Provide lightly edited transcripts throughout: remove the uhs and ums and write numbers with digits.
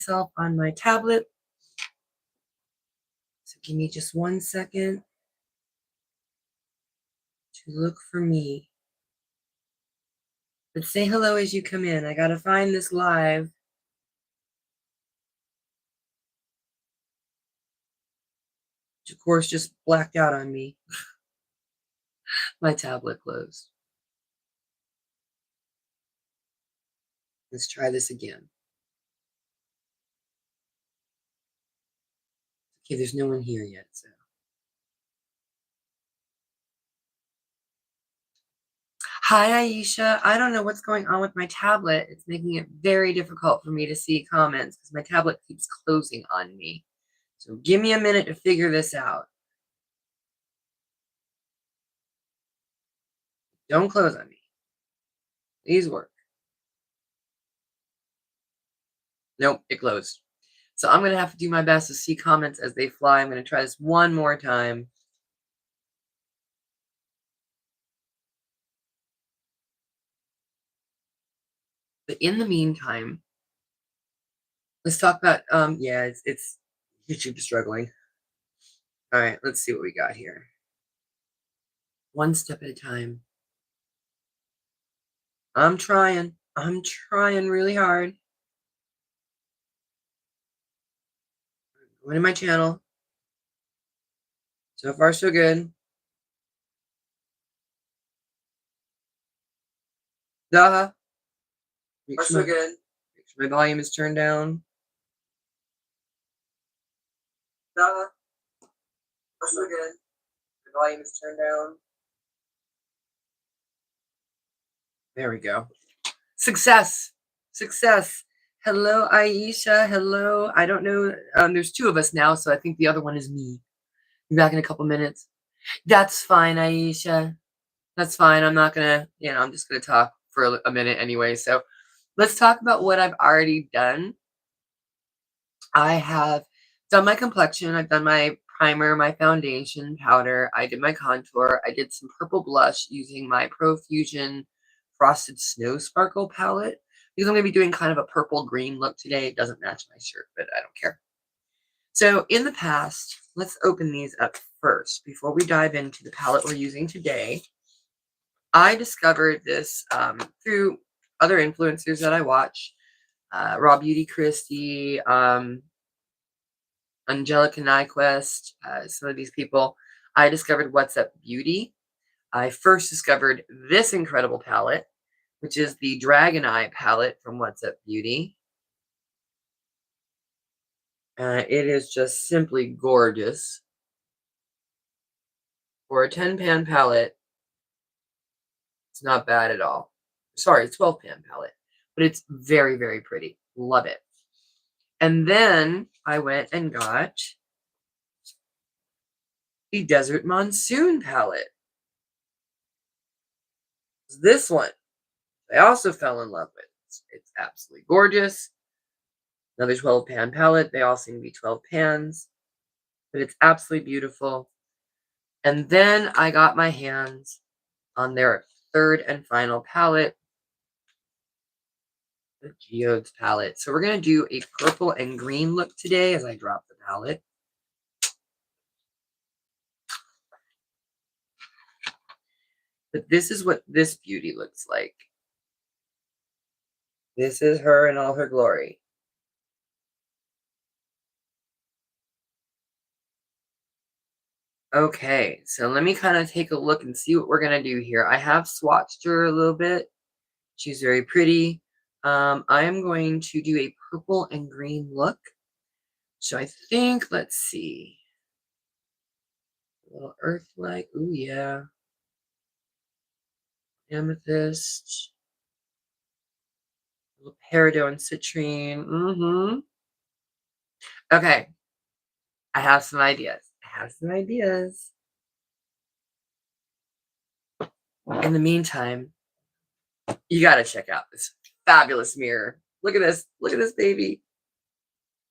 myself on my tablet. So give me just 1 second to look for me. But say hello as you come in. I gotta find this live. Which of course just blacked out on me. My tablet closed. Let's try this again. Okay, there's no one here yet, so. Hi, Aisha. I don't know what's going on with my tablet. It's making it very difficult for me to see comments because my tablet keeps closing on me. So give me a minute to figure this out. Don't close on me. Please work. Nope, it closed. So I'm going to have to do my best to see comments as they fly. I'm going to try this one more time. But in the meantime, let's talk about, yeah, it's YouTube is struggling. All right, let's see what we got here. One step at a time. I'm trying really hard. Going to my channel. So far, so good. Daha. Make sure my volume is turned down. Daha. So good. The volume is turned down. There we go. Success. Success. Hello, Aisha. Hello. I don't know. There's two of us now, so I think the other one is me. Be back in a couple minutes. That's fine, Aisha. That's fine. I'm not going to, I'm just going to talk for a minute anyway. So let's talk about what I've already done. I have done my complexion. I've done my primer, my foundation, powder. I did my contour. I did some purple blush using my Profusion Frosted Snow Sparkle palette. Because I'm going to be doing kind of a purple green look today. It doesn't match my shirt, but I don't care. So in the past, let's open these up first before we dive into the palette we're using today. I discovered this through other influencers that I watch. Raw Beauty Christie, Angelica Nyquist, some of these people. I discovered What's Up Beauty. I first discovered this incredible palette, which is the Dragon Eye palette from What's Up Beauty. It is just simply gorgeous. For a 10-pan palette, it's not bad at all. Sorry, 12-pan palette, but it's very, very pretty. Love it. And then I went and got the Desert Monsoon palette. This one, I also fell in love with. It's absolutely gorgeous. Another 12-pan palette. They all seem to be 12 pans, but it's absolutely beautiful. And then I got my hands on their third and final palette, the Geodes palette. So we're going to do a purple and green look today as I drop the palette. But this is what this beauty looks like. This is her in all her glory. Okay, so let me kind of take a look and see what we're going to do here. I have swatched her a little bit. She's very pretty. I am going to do a purple and green look. So I think, let's see. A little earth-like. Ooh, yeah. Amethyst. A little peridot and citrine. Okay. I have some ideas. In the meantime, you got to check out this fabulous mirror. Look at this. Look at this baby.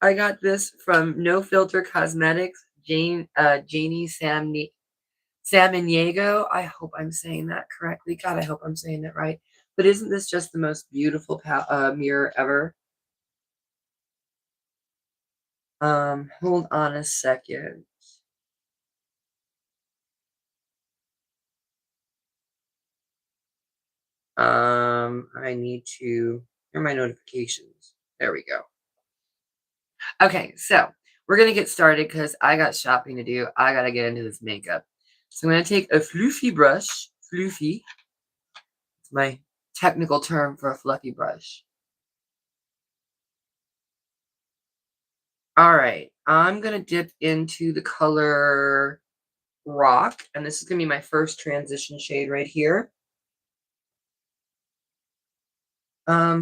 I got this from No Filter Cosmetics, Janie Samaniego. I hope I'm saying that correctly. God, I hope I'm saying that right. But isn't this just the most beautiful mirror ever? Hold on a second. I need to hear my notifications. There we go. Okay, so we're gonna get started because I got shopping to do. I gotta get into this makeup. So I'm gonna take a fluffy brush. Fluffy, it's my technical term for a fluffy brush. All right, I'm gonna dip into the color Rock, and this is gonna be my first transition shade right here.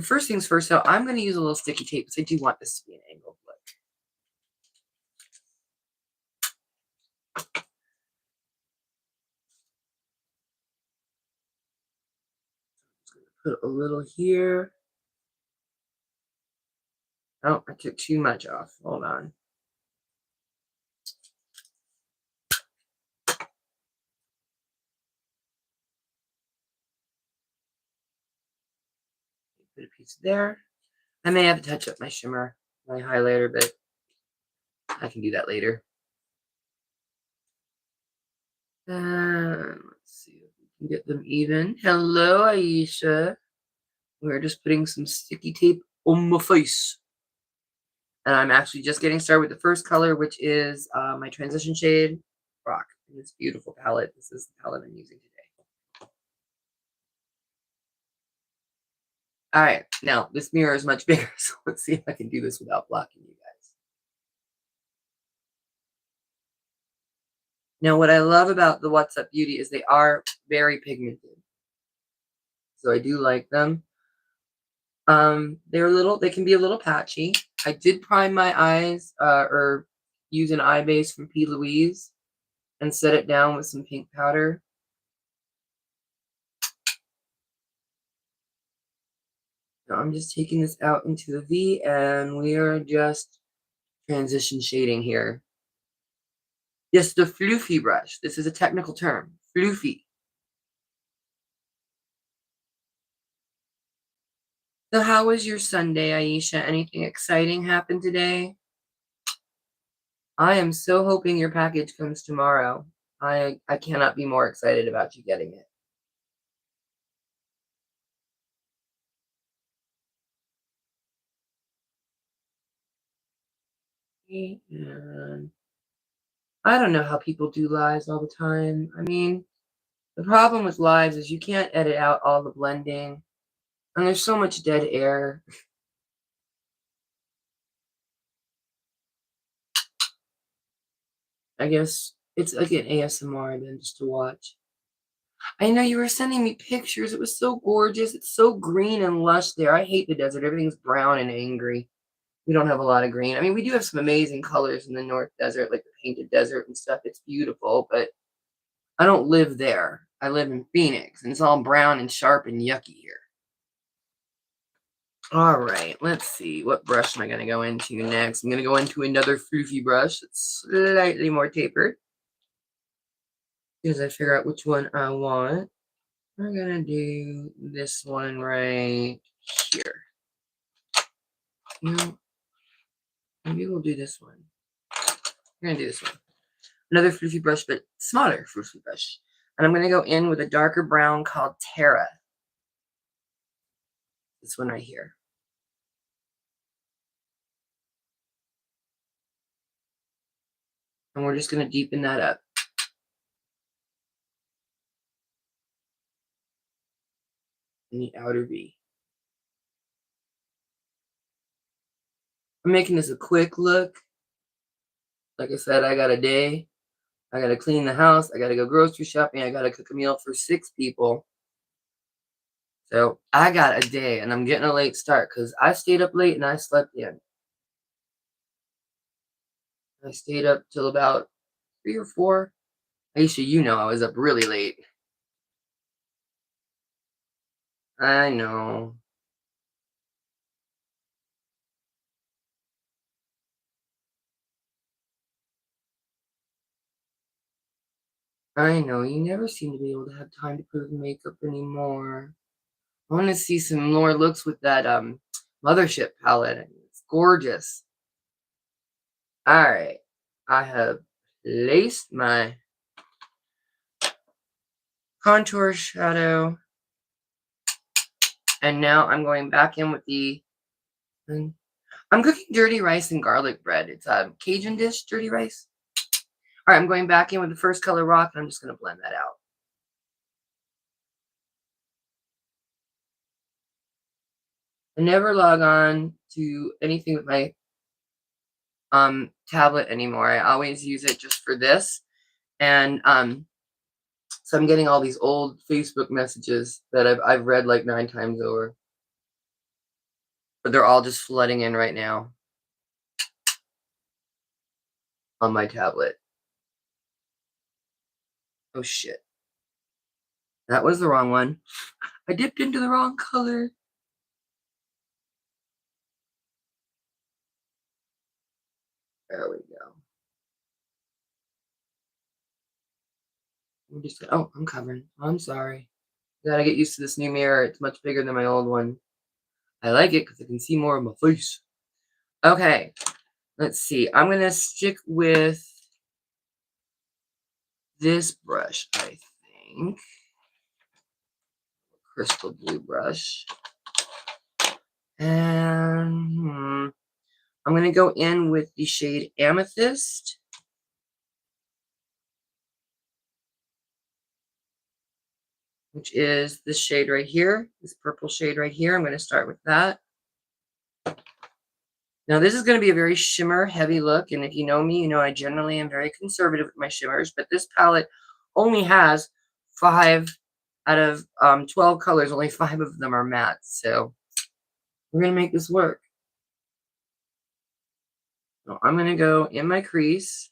First things first, so I'm gonna use a little sticky tape because I do want this to be an angled look. Put a little here. Oh, I took too much off. Hold on. Put a piece there. I may have to touch up my shimmer, my highlighter, but I can do that later. Let's see if we can get them even. Hello, Aisha. We're just putting some sticky tape on my face. And I'm actually just getting started with the first color, which is my transition shade, Rock. In this beautiful palette. This is the palette I'm using today. All right, now this mirror is much bigger, so let's see if I can do this without blocking you guys. Now, what I love about the What's Up Beauty is they are very pigmented. So I do like them. They can be a little patchy. I did prime my eyes, or use an eye base from P. Louise and set it down with some pink powder. Now I'm just taking this out into the V, and we are just transition shading here. Yes, the floofy brush. This is a technical term. Floofy. So how was your Sunday, Aisha? Anything exciting happened today? I am so hoping your package comes tomorrow. I cannot be more excited about you getting it. And I don't know how people do lives all the time. I mean, the problem with lives is you can't edit out all the blending, and there's so much dead air. I guess it's like an ASMR than just to watch. I know you were sending me pictures. It was so gorgeous. It's so green and lush there. I hate the desert. Everything's brown and angry. We don't have a lot of green. I mean, we do have some amazing colors in the North Desert, like the painted desert and stuff. It's beautiful, but I don't live there. I live in Phoenix, and it's all brown and sharp and yucky here. All right, let's see. What brush am I going to go into next? I'm going to go into another floofy brush that's slightly more tapered. As I figure out which one I want, we're going to do this one right here. No, maybe we'll do this one. We're going to do this one. Another floofy brush, but smaller floofy brush. And I'm going to go in with a darker brown called Terra. This one right here. And we're just going to deepen that up. In the outer V. I'm making this a quick look. Like I said, I got a day. I got to clean the house. I got to go grocery shopping. I got to cook a meal for 6 people. So I got a day, and I'm getting a late start because I stayed up late and I slept in. I stayed up till about 3 or 4. Aisha, you know I was up really late. I know. I know. You never seem to be able to have time to put on makeup anymore. I want to see some more looks with that Mothership palette. It's gorgeous. All right. I have placed my contour shadow. And now I'm going back in with the... I'm cooking dirty rice and garlic bread. It's a Cajun dish, dirty rice. All right, I'm going back in with the first color rock, and I'm just going to blend that out. I never log on to anything with my tablet anymore. I always use it just for this. And so I'm getting all these old Facebook messages that I've read like 9 times over. But they're all just flooding in right now on my tablet. Oh shit. That was the wrong one. I dipped into the wrong color. There we go. I'm covering. I'm sorry. Gotta get used to this new mirror. It's much bigger than my old one. I like it because I can see more of my face. Okay, let's see. I'm gonna stick with this brush, I think. Crystal blue brush. And I'm gonna go in with the shade Amethyst. Which is this shade right here, this purple shade right here. I'm going to start with that. Now, this is going to be a very shimmer heavy look. And if you know me, you know I generally am very conservative with my shimmers. But this palette only has 5 out of 12 colors. Only 5 of them are matte. So we're going to make this work. So I'm going to go in my crease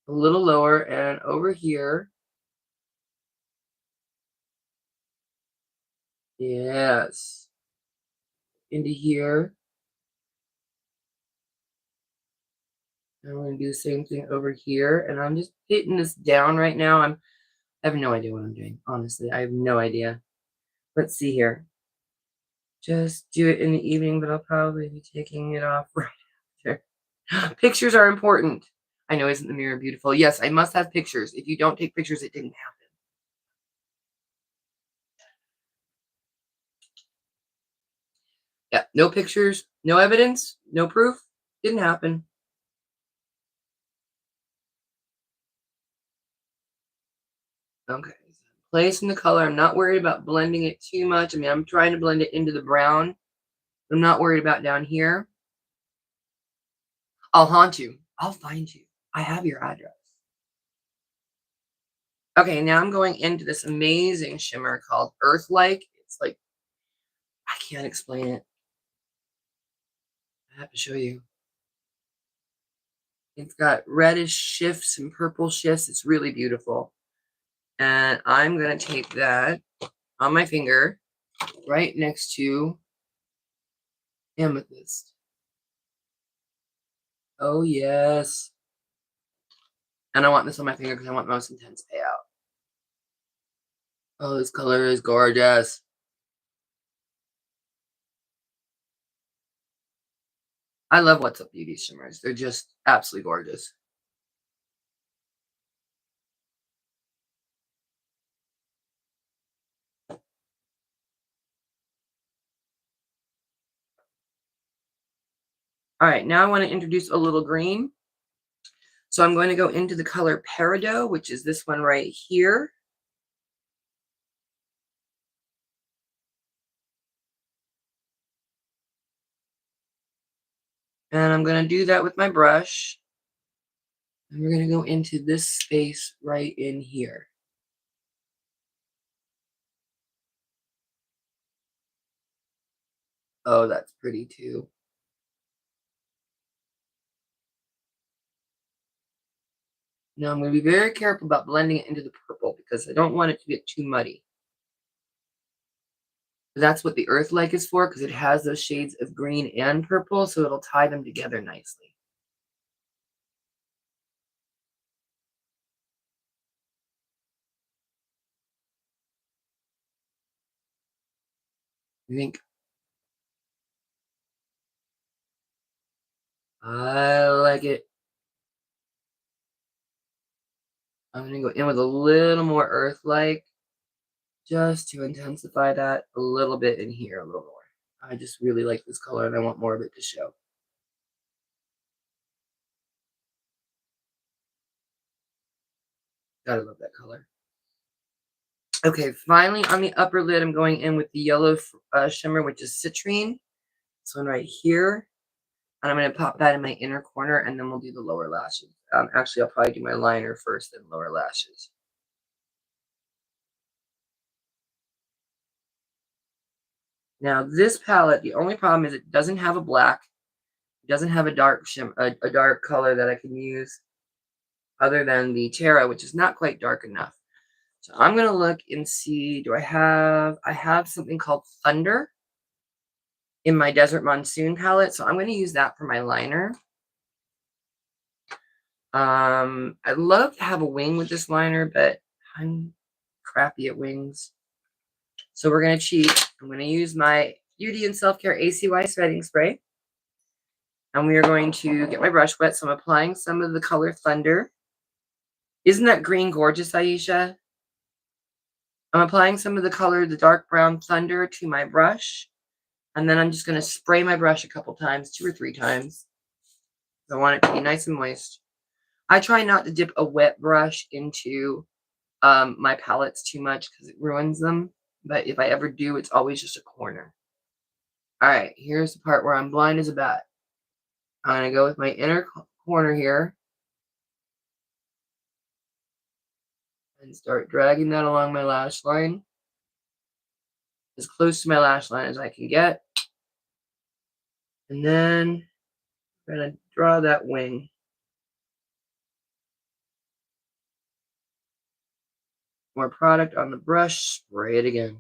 a little lower and over here. Yes. Into here. And I'm going to do the same thing over here. And I'm just hitting this down right now. I have no idea what I'm doing. Honestly, I have no idea. Let's see here. Just do it in the evening, but I'll probably be taking it off right after. Pictures are important. I know, isn't the mirror beautiful? Yes, I must have pictures. If you don't take pictures, it didn't happen. Yeah, no pictures, no evidence, no proof. Didn't happen. Okay, so placing the color. I'm not worried about blending it too much. I mean, I'm trying to blend it into the brown. I'm not worried about down here. I'll haunt you. I'll find you. I have your address. Okay, now I'm going into this amazing shimmer called Earth-like. It's like, I can't explain it. I have to show you. It's got reddish shifts and purple shifts. It's really beautiful. And I'm going to take that on my finger right next to Amethyst. Oh, yes. And I want this on my finger because I want the most intense payout. Oh, this color is gorgeous. I love What's Up Beauty shimmers. They're just absolutely gorgeous. All right, now I want to introduce a little green. So I'm going to go into the color Peridot, which is this one right here. And I'm going to do that with my brush. And we're going to go into this space right in here. Oh, that's pretty too. Now I'm going to be very careful about blending it into the purple because I don't want it to get too muddy. That's what the Earth-like is for, because it has those shades of green and purple, so it'll tie them together nicely. I like it. I'm going to go in with a little more earth-like just to intensify that a little bit in here a little more. I just really like this color and I want more of it to show. Gotta love that color. Okay, finally on the upper lid, I'm going in with the yellow shimmer, which is citrine. This one right here. And I'm going to pop that in my inner corner, and then we'll do the lower lashes. Actually, I'll probably do my liner first, then lower lashes. Now, this palette, the only problem is it doesn't have a black. It doesn't have a dark a dark color that I can use other than the Terra, which is not quite dark enough. So I'm going to look and see, I have something called Thunder in my Desert Monsoon palette. So I'm going to use that for my liner. I'd love to have a wing with this liner, but I'm crappy at wings. So we're going to cheat. I'm going to use my Beauty and Self-Care ACY setting spray. And we are going to get my brush wet. So I'm applying some of the color Thunder. Isn't that green gorgeous, Aisha? I'm applying some of the color, the dark brown Thunder, to my brush. And then I'm just going to spray my brush a couple times, 2 or 3 times. I want it to be nice and moist. I try not to dip a wet brush into my palettes too much because it ruins them. But if I ever do, it's always just a corner. All right, here's the part where I'm blind as a bat. I'm going to go with my inner corner here. And start dragging that along my lash line. As close to my lash line as I can get. And then I'm going to draw that wing. More product on the brush, spray it again.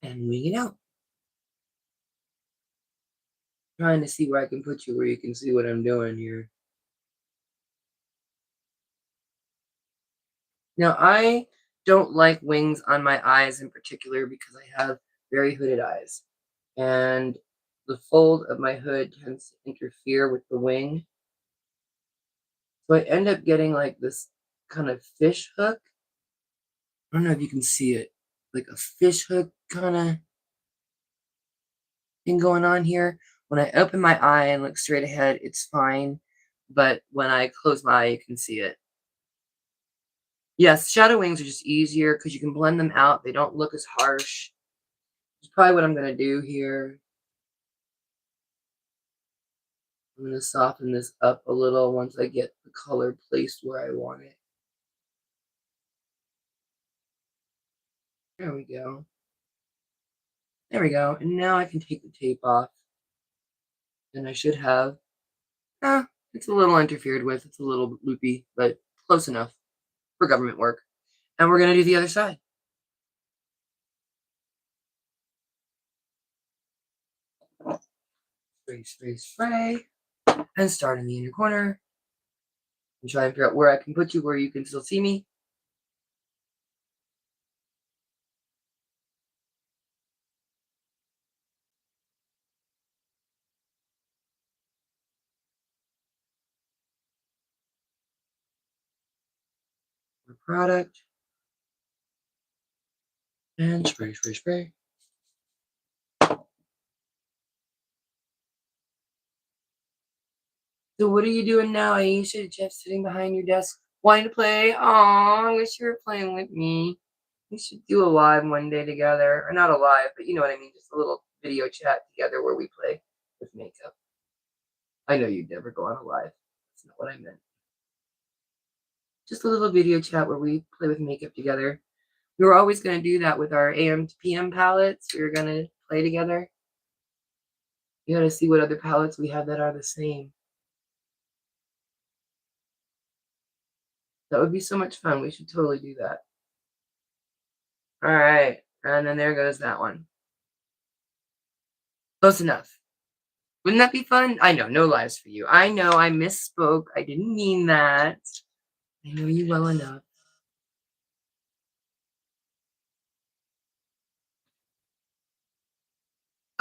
And wing it out. Trying to see where I can put you where you can see what I'm doing here. Now, I don't like wings on my eyes in particular because I have very hooded eyes. And the fold of my hood tends to interfere with the wing. So I end up getting like this kind of fish hook. I don't know if you can see it. Like a fish hook kind of thing going on here. When I open my eye and look straight ahead, it's fine. But when I close my eye, you can see it. Yes, shadow wings are just easier because you can blend them out. They don't look as harsh. That's probably what I'm going to do here. I'm going to soften this up a little once I get the color placed where I want it. There we go. There we go. And now I can take the tape off. And I should have, it's a little interfered with. It's a little loopy, but close enough for government work. And we're going to do the other side. Spray, spray, spray. And start in the inner corner. And try and figure out where I can put you where you can still see me. Product. And spray, spray, spray. So what are you doing now, Aisha? Jeff sitting behind your desk wanting to play? Aw, I wish you were playing with me. We should do a live one day together. Or not a live, but you know what I mean. Just a little video chat together where we play with makeup. I know you'd never go on a live. That's not what I meant. Just a little video chat where we play with makeup together. We were always going to do that with our AM to PM palettes. We were going to play together. You got to see what other palettes we have that are the same. That would be so much fun. We should totally do that. All right. And then there goes that one. Close enough. Wouldn't that be fun? I know, no lies for you. I know I misspoke. I didn't mean that. I know you well enough.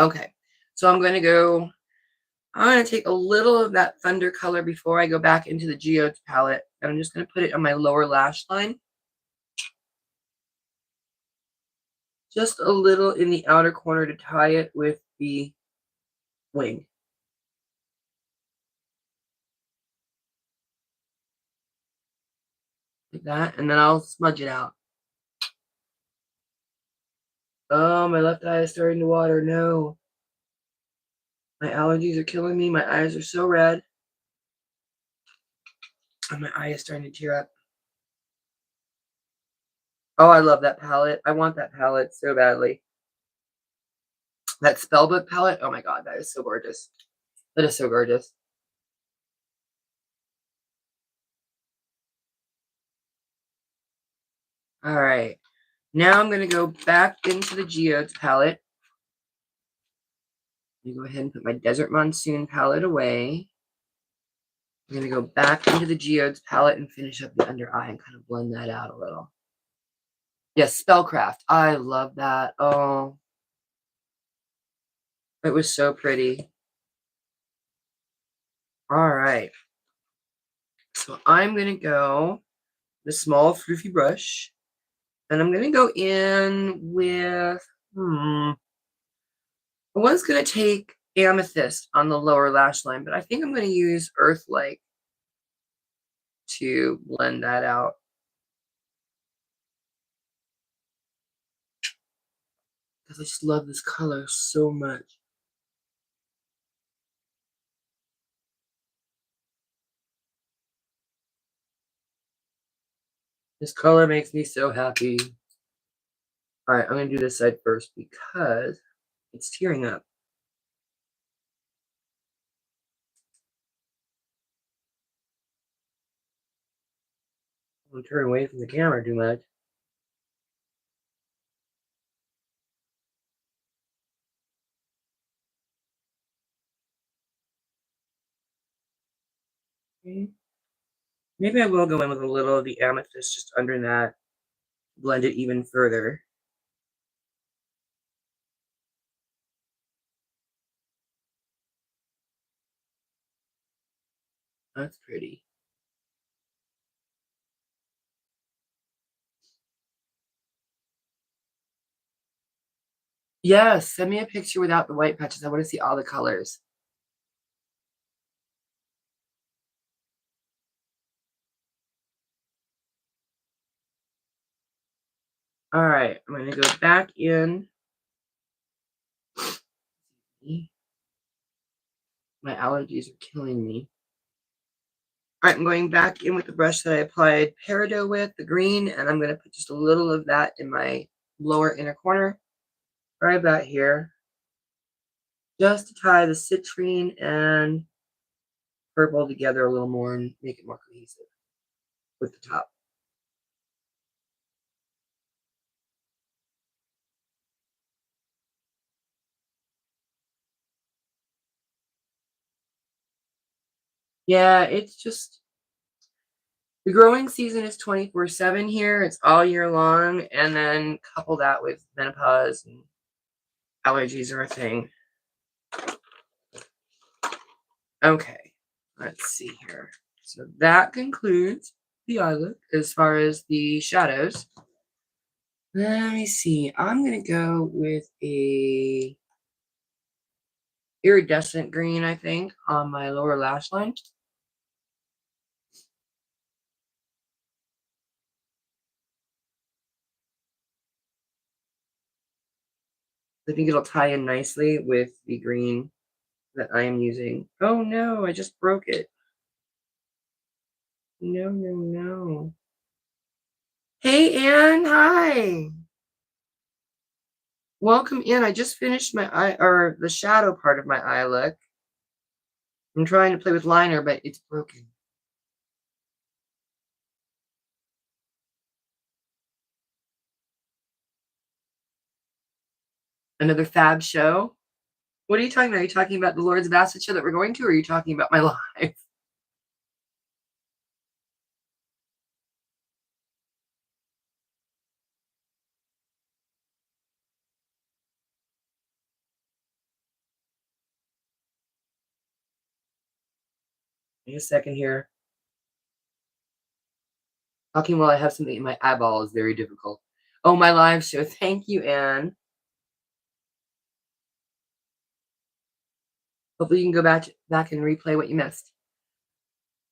Okay, so I'm going to take a little of that Thunder color before I go back into the Geodes palette. And I'm just going to put it on my lower lash line. Just a little in the outer corner to tie it with the wing. Like that, and then I'll smudge it out. Oh, my left eye is starting to water. No. My allergies are killing me. My eyes are so red. And my eye is starting to tear up. Oh, I love that palette. I want that palette so badly. That Spellbook palette. Oh my god, that is so gorgeous. That is so gorgeous. All right. Now I'm going to go back into the Geodes palette. Let me go ahead and put my Desert Monsoon palette away. I'm going to go back into the Geodes palette and finish up the under eye and kind of blend that out a little. Yes, Spellcraft. I love that. Oh, it was so pretty. All right. So I'm going to go the small floofy brush. And I'm going to go in with, I was going to take Amethyst on the lower lash line, but I think I'm going to use Earthlike to blend that out. Because I just love this color so much. This color makes me so happy. All right, I'm going to do this side first because it's tearing up. I'm turning away from the camera too much. Okay. Maybe I will go in with a little of the Amethyst just under that. Blend it even further. That's pretty. Yes, send me a picture without the white patches. I want to see all the colors. All right, I'm going to go back in. My allergies are killing me. All right, I'm going back in with the brush that I applied Peridot with, the green, and I'm going to put just a little of that in my lower inner corner, right about here, just to tie the citrine and purple together a little more and make it more cohesive with the top. Yeah, it's just, the growing season is 24/7 here. It's all year long, and then couple that with menopause and allergies are a thing. Okay, let's see here. So that concludes the eye look as far as the shadows. Let me see. I'm going to go with a iridescent green, I think, on my lower lash line. I think it'll tie in nicely with the green that I am using. Oh no, I just broke it. No, no, no. Hey, Anne, hi. Welcome in. I just finished my eye, or the shadow part of my eye look. I'm trying to play with liner, but it's broken. Another fab show. What are you talking about? Are you talking about the Lords of Acid show that we're going to, or are you talking about my life? Wait a second here. Talking while I have something in my eyeball is very difficult. Oh, my live show. Thank you, Anne. Hopefully you can go back and replay what you missed.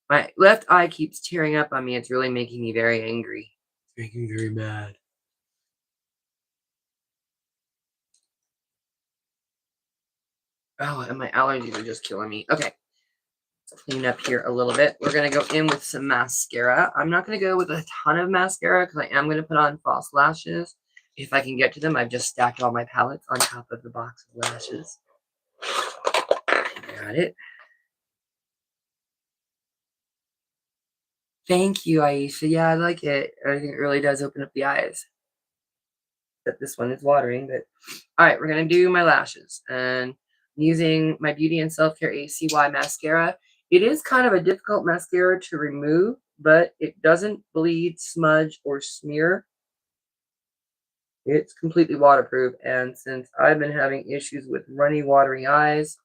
My left eye keeps tearing up on me. It's really making me very angry. It's making me very mad. Oh, and my allergies are just killing me. Okay. Let's clean up here a little bit. We're going to go in with some mascara. I'm not going to go with a ton of mascara because I am going to put on false lashes. If I can get to them, I've just stacked all my palettes on top of the box of lashes. Got it. Thank you, Aisha. Yeah, I like it. I think it really does open up the eyes. That this one is watering, but all right, we're gonna do my lashes, and I'm using my Beauty and Self Care ACY mascara. It is kind of a difficult mascara to remove, but it doesn't bleed, smudge, or smear. It's completely waterproof, and since I've been having issues with runny, watery eyes,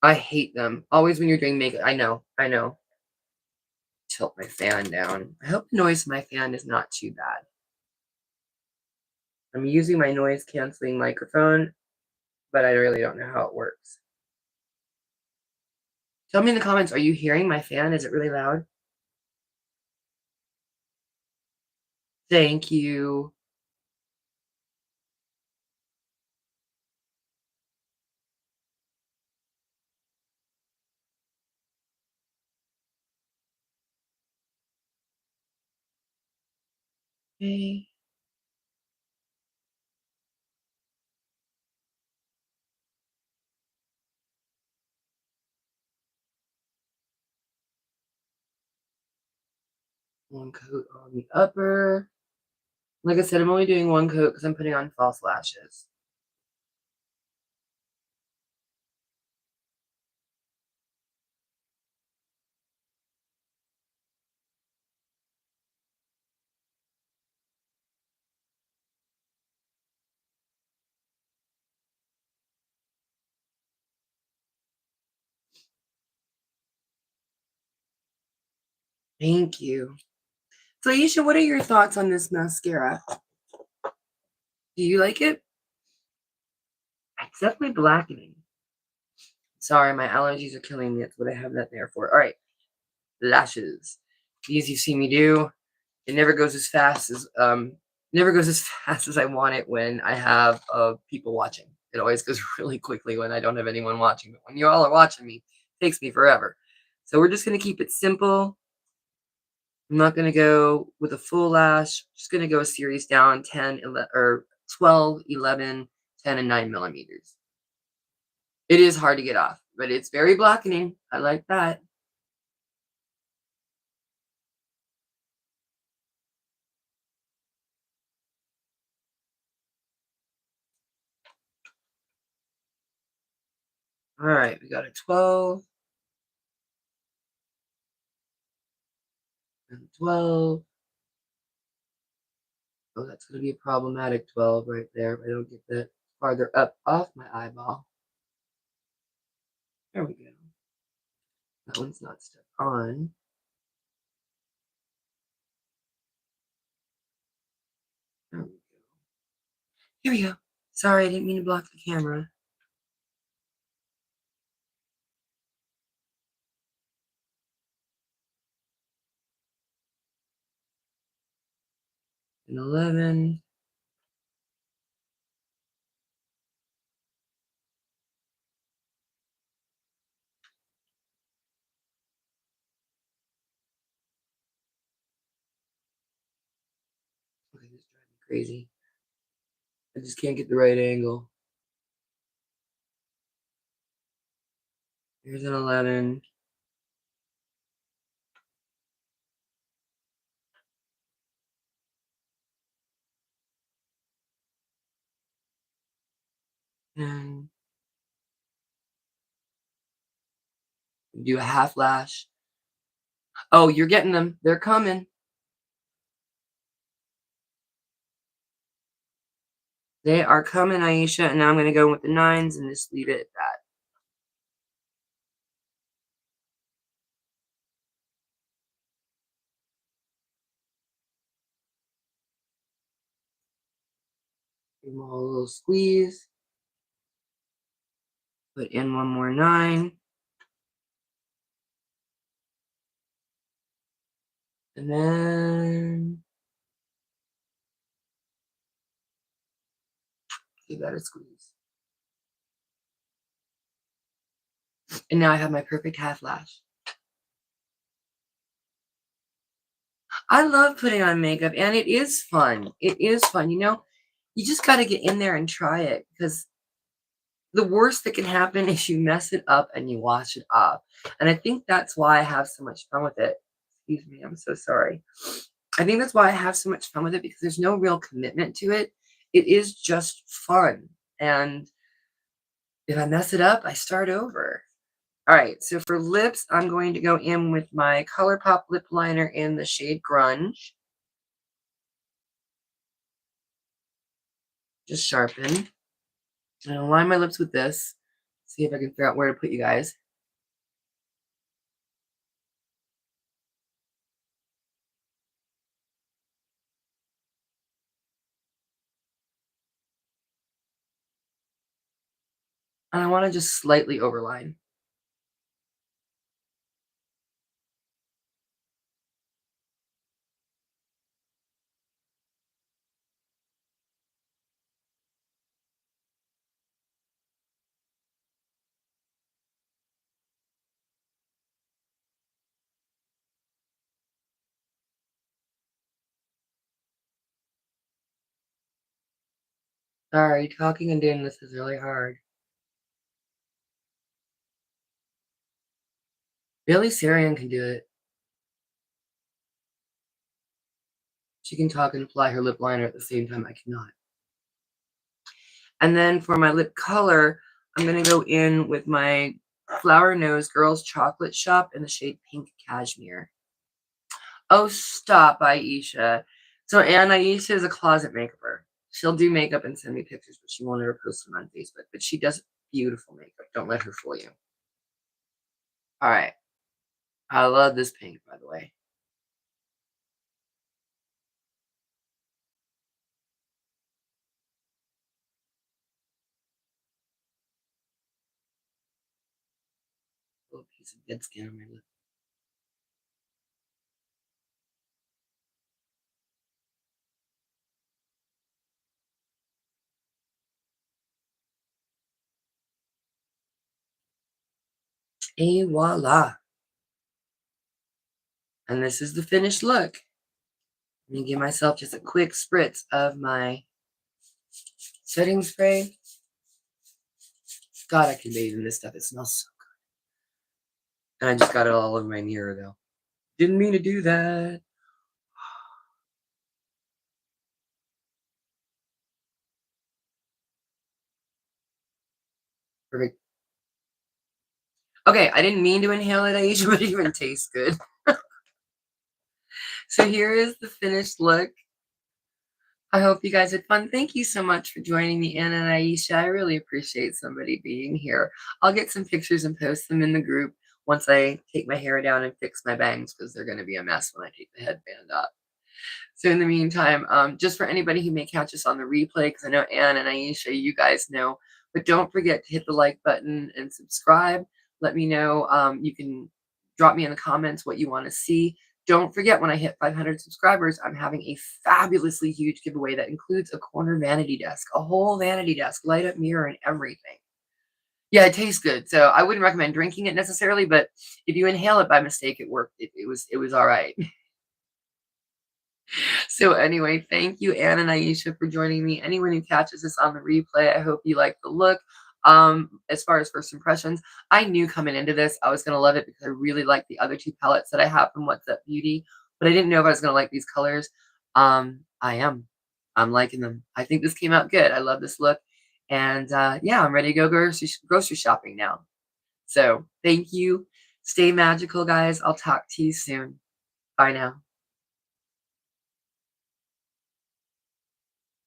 I hate them. Always when you're doing makeup, I know. Tilt my fan down. I hope the noise of my fan is not too bad. I'm using my noise canceling microphone, but I really don't know how it works. Tell me in the comments, are you hearing my fan? Is it really loud? Thank you. Okay. One coat on the upper. Like I said, I'm only doing one coat because I'm putting on false lashes. Thank you. So, Aisha, what are your thoughts on this mascara? Do you like it? It's definitely blackening. Sorry, my allergies are killing me. That's what I have that there for. All right, lashes. These you see me do. It never goes as fast as I want it when I have people watching. It always goes really quickly when I don't have anyone watching. But when you all are watching me, it takes me forever. So we're just gonna keep it simple. I'm not gonna go with a full lash. Just gonna go a series down 10, 11, or 12, 11, 10, and 9 millimeters. It is hard to get off, but it's very blackening. I like that. All right, we got a 12 and 12. Oh, that's going to be a problematic 12 right there if I don't get that farther up off my eyeball. There we go. That one's not stuck on. There we go. Here we go. Sorry, I didn't mean to block the camera. And 11. Okay, this is driving me crazy. I just can't get the right angle. Here's an 11. And do a half lash. Oh, you're getting them. They're coming. They are coming, Aisha. And now I'm going to go with the 9s and just leave it at that. Give them all a little squeeze. Put in one more 9. And then give that a squeeze. And now I have my perfect half lash. I love putting on makeup, and it is fun. It is fun. You know, you just got to get in there and try it, because the worst that can happen is you mess it up and you wash it off. And I think that's why I have so much fun with it. Excuse me, I'm so sorry. I think that's why I have so much fun with it, because there's no real commitment to it. It is just fun. And if I mess it up, I start over. All right, so for lips, I'm going to go in with my ColourPop lip liner in the shade Grunge. Just sharpen. And I'll line my lips with this. See if I can figure out where to put you guys. And I want to just slightly overline. Sorry, talking and doing this is really hard. Billy Sarian can do it. She can talk and apply her lip liner at the same time. I cannot. And then for my lip color, I'm going to go in with my Flower Nose Girls Chocolate Shop in the shade Pink Cashmere. Oh, stop, Aisha. So, and Aisha is a closet makeover. She'll do makeup and send me pictures, but she won't ever post them on Facebook. But she does beautiful makeup. Don't let her fool you. All right. I love this pink, by the way. A little piece of dead skin on my lip. Et voila. And this is the finished look. Let me give myself just a quick spritz of my setting spray. God, I can bathe in this stuff. It smells so good. And I just got it all over my mirror, though. Didn't mean to do that. Perfect. Okay, I didn't mean to inhale it, Aisha, but it even tastes good. So here is the finished look. I hope you guys had fun. Thank you so much for joining me, Anna and Aisha. I really appreciate somebody being here. I'll get some pictures and post them in the group once I take my hair down and fix my bangs, because they're going to be a mess when I take the headband off. So in the meantime, just for anybody who may catch us on the replay, because I know Anne and Aisha, you guys know, but don't forget to hit the like button and subscribe. Let me know. You can drop me in the comments what you want to see. Don't forget, when I hit 500 subscribers, I'm having a fabulously huge giveaway that includes a corner vanity desk, a whole vanity desk, light up mirror, and everything. Yeah, it tastes good. So I wouldn't recommend drinking it necessarily, but if you inhale it by mistake, it worked. It was all right. So anyway, thank you, Anne and Aisha, for joining me. Anyone who catches this on the replay, I hope you like the look. As far as first impressions, I knew coming into this I was going to love it, because I really like the other two palettes that I have from What's Up Beauty, but I didn't know if I was going to like these colors. I am. I'm liking them. I think this came out good. I love this look. And yeah, I'm ready to go grocery shopping now. So thank you. Stay magical, guys. I'll talk to you soon. Bye now.